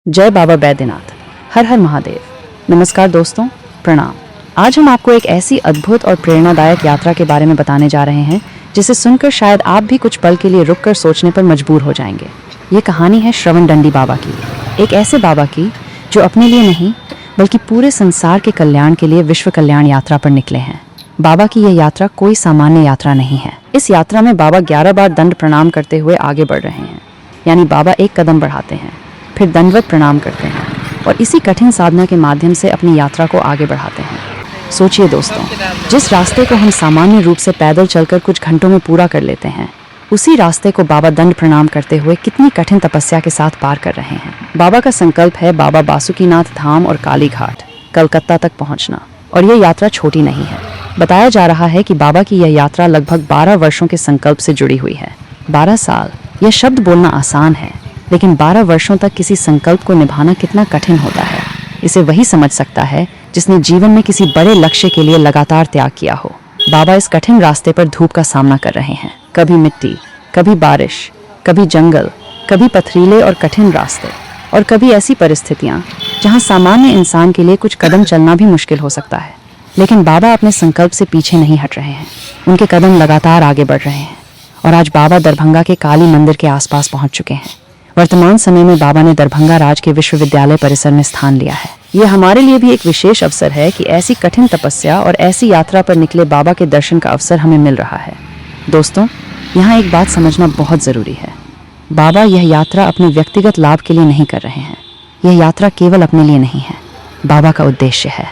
जय बाबा बैद्यनाथ। हर हर महादेव। नमस्कार दोस्तों, प्रणाम। आज हम आपको एक ऐसी अद्भुत और प्रेरणादायक यात्रा के बारे में बताने जा रहे हैं जिसे सुनकर शायद आप भी कुछ पल के लिए रुककर सोचने पर मजबूर हो जाएंगे। ये कहानी है श्रवण दंडी बाबा की, एक ऐसे बाबा की जो अपने लिए नहीं बल्कि पूरे संसार के कल्याण के लिए विश्व कल्याण यात्रा पर निकले हैं। बाबा की यह यात्रा कोई सामान्य यात्रा नहीं है। इस यात्रा में बाबा 11 बार दंड प्रणाम करते हुए आगे बढ़ रहे हैं। यानी बाबा एक कदम बढ़ाते हैं, फिर दंडवत प्रणाम करते हैं और इसी कठिन साधना के माध्यम से अपनी यात्रा को आगे बढ़ाते हैं। सोचिए दोस्तों, जिस रास्ते को हम सामान्य रूप से पैदल चलकर कुछ घंटों में पूरा कर लेते हैं, उसी रास्ते को बाबा दंड प्रणाम करते हुए कितनी कठिन तपस्या के साथ पार कर रहे हैं। बाबा का संकल्प है बाबा बासुकीनाथ धाम और काली घाट, कलकत्ता तक पहुंचना। और ये यात्रा छोटी नहीं है। बताया जा रहा है कि बाबा की यह यात्रा लगभग 12 वर्षों के संकल्प से जुड़ी हुई है। 12 साल, यह शब्द बोलना आसान है, लेकिन 12 वर्षों तक किसी संकल्प को निभाना कितना कठिन होता है, इसे वही समझ सकता है जिसने जीवन में किसी बड़े लक्ष्य के लिए लगातार त्याग किया हो। बाबा इस कठिन रास्ते पर धूप का सामना कर रहे हैं। कभी मिट्टी, कभी बारिश, कभी जंगल, कभी पथरीले और कठिन रास्ते, और कभी ऐसी परिस्थितियां जहां सामान्य इंसान के लिए कुछ कदम चलना भी मुश्किल हो सकता है। लेकिन बाबा अपने संकल्प से पीछे नहीं हट रहे हैं। उनके कदम लगातार आगे बढ़ रहे हैं और आज बाबा दरभंगा के काली मंदिर के आसपास पहुंच चुके हैं। वर्तमान समय में बाबा ने दरभंगा राज के विश्वविद्यालय परिसर में स्थान लिया है। यह हमारे लिए भी एक विशेष अवसर है कि ऐसी कठिन तपस्या और ऐसी यात्रा पर निकले बाबा के दर्शन का अवसर हमें मिल रहा है। दोस्तों, यहाँ एक बात समझना बहुत ज़रूरी है। बाबा यह यात्रा अपने व्यक्तिगत लाभ के लिए नहीं कर रहे हैं। यह यात्रा केवल अपने लिए नहीं है। बाबा का उद्देश्य है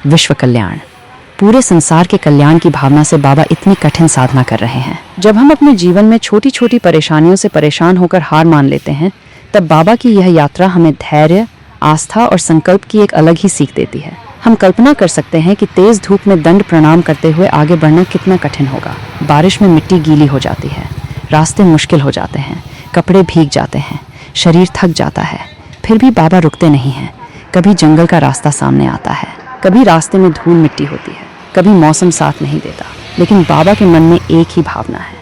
विश्व कल्याण। पूरे संसार के कल्याण की भावना से बाबा इतनी कठिन साधना कर रहे हैं। जब हम अपने जीवन में छोटी छोटी परेशानियों से परेशान होकर हार मान लेते हैं, तब बाबा की यह यात्रा हमें धैर्य, आस्था और संकल्प की एक अलग ही सीख देती है। हम कल्पना कर सकते हैं कि तेज धूप में दंड प्रणाम करते हुए आगे बढ़ना कितना कठिन होगा। बारिश में मिट्टी गीली हो जाती है, रास्ते मुश्किल हो जाते हैं, कपड़े भीग जाते हैं, शरीर थक जाता है। फिर भी बाबा रुकते नहीं हैं। कभी जंगल का रास्ता सामने आता है, कभी रास्ते में धूल मिट्टी होती है, कभी मौसम साथ नहीं देता, लेकिन बाबा के मन में एक ही भावना है,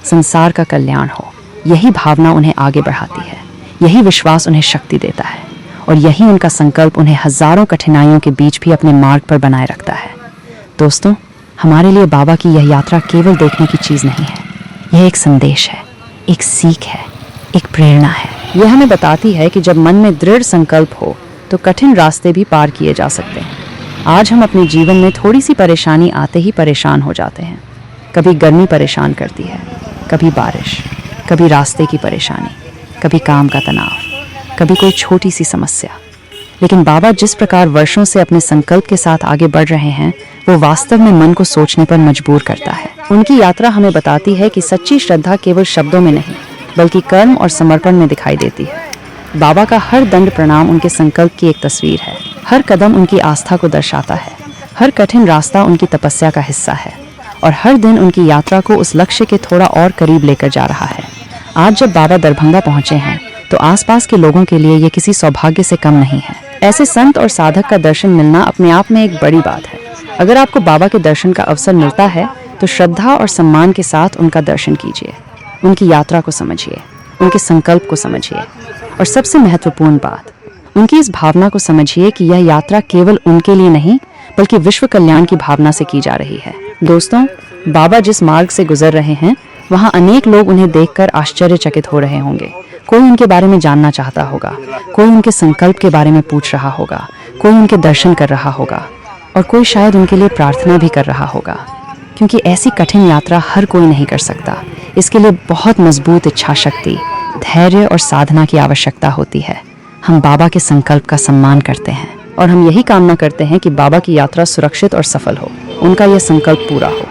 संसार का कल्याण हो। यही भावना उन्हें आगे बढ़ाती है, यही विश्वास उन्हें शक्ति देता है, और यही उनका संकल्प उन्हें हजारों कठिनाइयों के बीच भी अपने मार्ग पर बनाए रखता है। दोस्तों, हमारे लिए बाबा की यह यात्रा केवल देखने की चीज़ नहीं है। यह एक संदेश है, एक सीख है, एक प्रेरणा है। यह हमें बताती है कि जब मन में दृढ़ संकल्प हो तो कठिन रास्ते भी पार किए जा सकते हैं। आज हम अपने जीवन में थोड़ी सी परेशानी आते ही परेशान हो जाते हैं। कभी गर्मी परेशान करती है, कभी बारिश, कभी रास्ते की परेशानी, कभी काम का तनाव, कभी कोई छोटी सी समस्या। लेकिन बाबा जिस प्रकार वर्षों से अपने संकल्प के साथ आगे बढ़ रहे हैं, वो वास्तव में मन को सोचने पर मजबूर करता है। उनकी यात्रा हमें बताती है कि सच्ची श्रद्धा केवल शब्दों में नहीं बल्कि कर्म और समर्पण में दिखाई देती है। बाबा का हर दंड प्रणाम उनके संकल्प की एक तस्वीर है। हर कदम उनकी आस्था को दर्शाता है। हर कठिन रास्ता उनकी तपस्या का हिस्सा है, और हर दिन उनकी यात्रा को उस लक्ष्य के थोड़ा और करीब लेकर जा रहा है। आज जब बाबा दरभंगा पहुंचे हैं, तो आसपास के लोगों के लिए ये किसी सौभाग्य से कम नहीं है। ऐसे संत और साधक का दर्शन मिलना अपने आप में एक बड़ी बात है। अगर आपको बाबा के दर्शन का अवसर मिलता है, तो श्रद्धा और सम्मान के साथ उनका दर्शन कीजिए। उनकी यात्रा को समझिए, उनके संकल्प को समझिए, और सबसे महत्वपूर्ण बात, उनकी इस भावना को समझिए कि यह यात्रा केवल उनके लिए नहीं बल्कि विश्व कल्याण की भावना से की जा रही है। दोस्तों, बाबा जिस मार्ग से गुजर रहे हैं, वहाँ अनेक लोग उन्हें देखकर आश्चर्यचकित हो रहे होंगे। कोई उनके बारे में जानना चाहता होगा, कोई उनके संकल्प के बारे में पूछ रहा होगा, कोई उनके दर्शन कर रहा होगा, और कोई शायद उनके लिए प्रार्थना भी कर रहा होगा। क्योंकि ऐसी कठिन यात्रा हर कोई नहीं कर सकता। इसके लिए बहुत मजबूत इच्छा शक्ति, धैर्य और साधना की आवश्यकता होती है। हम बाबा के संकल्प का सम्मान करते हैं, और हम यही कामना करते हैं कि बाबा की यात्रा सुरक्षित और सफल हो, उनका यह संकल्प पूरा हो,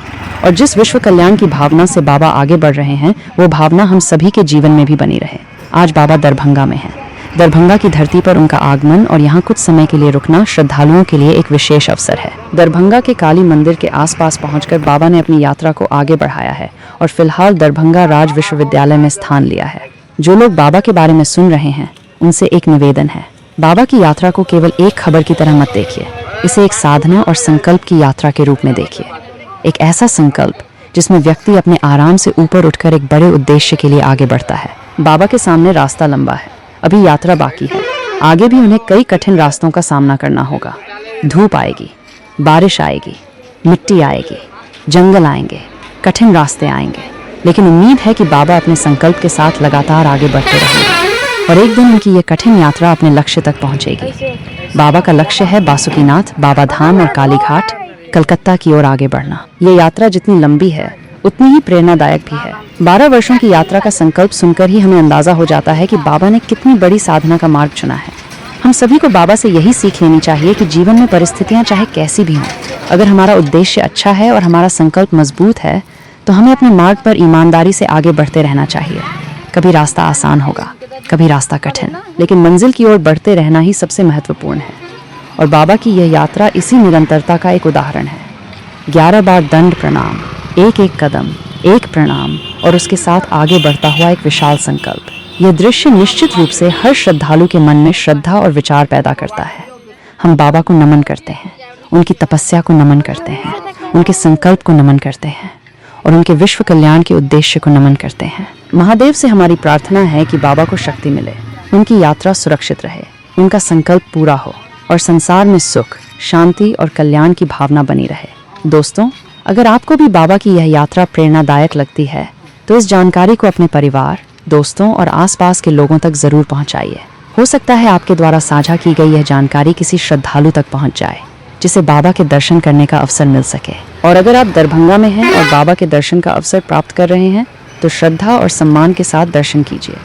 और जिस विश्व कल्याण की भावना से बाबा आगे बढ़ रहे हैं, वो भावना हम सभी के जीवन में भी बनी रहे। आज बाबा दरभंगा में हैं। दरभंगा की धरती पर उनका आगमन और यहाँ कुछ समय के लिए रुकना श्रद्धालुओं के लिए एक विशेष अवसर है। दरभंगा के काली मंदिर के आसपास पहुंचकर बाबा ने अपनी यात्रा को आगे बढ़ाया है और फिलहाल दरभंगा राज विश्वविद्यालय में स्थान लिया है। जो लोग बाबा के बारे में सुन रहे हैं, उनसे एक निवेदन है, बाबा की यात्रा को केवल एक खबर की तरह मत देखिए। इसे एक साधना और संकल्प की यात्रा के रूप में देखिए। एक ऐसा संकल्प जिसमें व्यक्ति अपने आराम से ऊपर उठकर एक बड़े उद्देश्य के लिए आगे बढ़ता है। बाबा के सामने रास्ता लंबा है, अभी यात्रा बाकी है, आगे भी उन्हें कई कठिन रास्तों का सामना करना होगा। धूप आएगी, बारिश आएगी, मिट्टी आएगी, जंगल आएंगे, कठिन रास्ते आएंगे, लेकिन उम्मीद है कि बाबा अपने संकल्प के साथ लगातार आगे बढ़ते रहेंगे और एक दिन उनकी ये कठिन यात्रा अपने लक्ष्य तक पहुंचेगी। बाबा का लक्ष्य है बासुकीनाथ, बाबा धाम और काली घाट, कलकत्ता की ओर आगे बढ़ना। ये यात्रा जितनी लंबी है उतनी ही प्रेरणादायक भी है। 12 वर्षों की यात्रा का संकल्प सुनकर ही हमें अंदाजा हो जाता है कि बाबा ने कितनी बड़ी साधना का मार्ग चुना है। हम सभी को बाबा से यही सीख लेनी चाहिए कि जीवन में परिस्थितियां चाहे कैसी भी हों, अगर हमारा उद्देश्य अच्छा है और हमारा संकल्प मजबूत है तो हमें अपने मार्ग पर ईमानदारी से आगे बढ़ते रहना चाहिए। कभी रास्ता आसान होगा, कभी रास्ता कठिन, लेकिन मंजिल की ओर बढ़ते रहना ही सबसे महत्वपूर्ण है। और बाबा की यह यात्रा इसी निरंतरता का एक उदाहरण है। 11 बार दंड प्रणाम, एक एक कदम, एक प्रणाम और उसके साथ आगे बढ़ता हुआ एक विशाल संकल्प। यह दृश्य निश्चित रूप से हर श्रद्धालु के मन में श्रद्धा और विचार पैदा करता है। हम बाबा को नमन करते हैं, उनकी तपस्या को नमन करते हैं, उनके संकल्प को नमन करते हैं और उनके विश्व कल्याण के उद्देश्य को नमन करते हैं। महादेव से हमारी प्रार्थना है कि बाबा को शक्ति मिले, उनकी यात्रा सुरक्षित रहे, उनका संकल्प पूरा हो और संसार में सुख, शांति और कल्याण की भावना बनी रहे। दोस्तों, अगर आपको भी बाबा की यह यात्रा प्रेरणादायक लगती है तो इस जानकारी को अपने परिवार, दोस्तों और आसपास के लोगों तक जरूर पहुंचाइए। हो सकता है आपके द्वारा साझा की गई यह जानकारी किसी श्रद्धालु तक पहुंच जाए जिसे बाबा के दर्शन करने का अवसर मिल सके। और अगर आप दरभंगा में हैं और बाबा के दर्शन का अवसर प्राप्त कर रहे हैं तो श्रद्धा और सम्मान के साथ दर्शन कीजिए।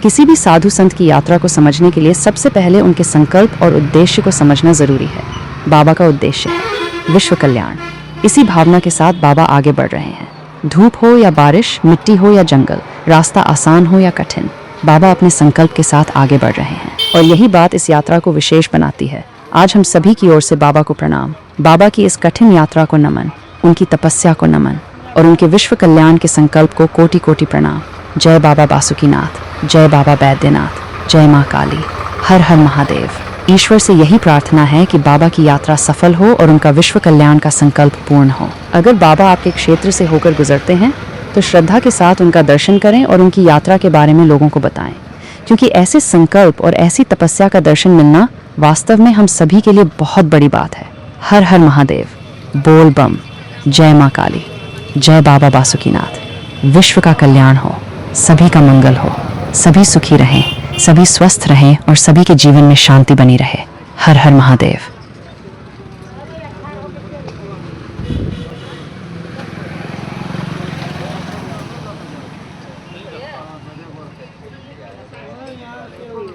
किसी भी साधु संत की यात्रा को समझने के लिए सबसे पहले उनके संकल्प और उद्देश्य को समझना जरूरी है। बाबा का उद्देश्य है विश्व कल्याण। इसी भावना के साथ बाबा आगे बढ़ रहे हैं। धूप हो या बारिश, मिट्टी हो या जंगल, रास्ता आसान हो या कठिन, बाबा अपने संकल्प के साथ आगे बढ़ रहे हैं और यही बात इस यात्रा को विशेष बनाती है। आज हम सभी की ओर से बाबा को प्रणाम, बाबा की इस कठिन यात्रा को नमन, उनकी तपस्या को नमन और उनके विश्व कल्याण के संकल्प को कोटि कोटि प्रणाम। जय बाबा बासुकीनाथ, जय बाबा बैद्यनाथ, जय माँ काली, हर हर महादेव। ईश्वर से यही प्रार्थना है कि बाबा की यात्रा सफल हो और उनका विश्व कल्याण का संकल्प पूर्ण हो। अगर बाबा आपके क्षेत्र से होकर गुजरते हैं तो श्रद्धा के साथ उनका दर्शन करें और उनकी यात्रा के बारे में लोगों को बताएं, क्योंकि ऐसे संकल्प और ऐसी तपस्या का दर्शन मिलना वास्तव में हम सभी के लिए बहुत बड़ी बात है। हर हर महादेव, बोल बम, जय माँ काली, जय बाबा बासुकीनाथ। विश्व का कल्याण हो, सभी का मंगल हो, सभी सुखी रहें, सभी स्वस्थ रहें और सभी के जीवन में शांति बनी रहे। हर हर महादेव।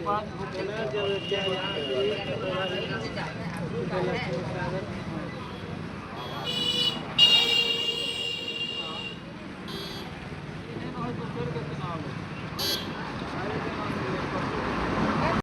बात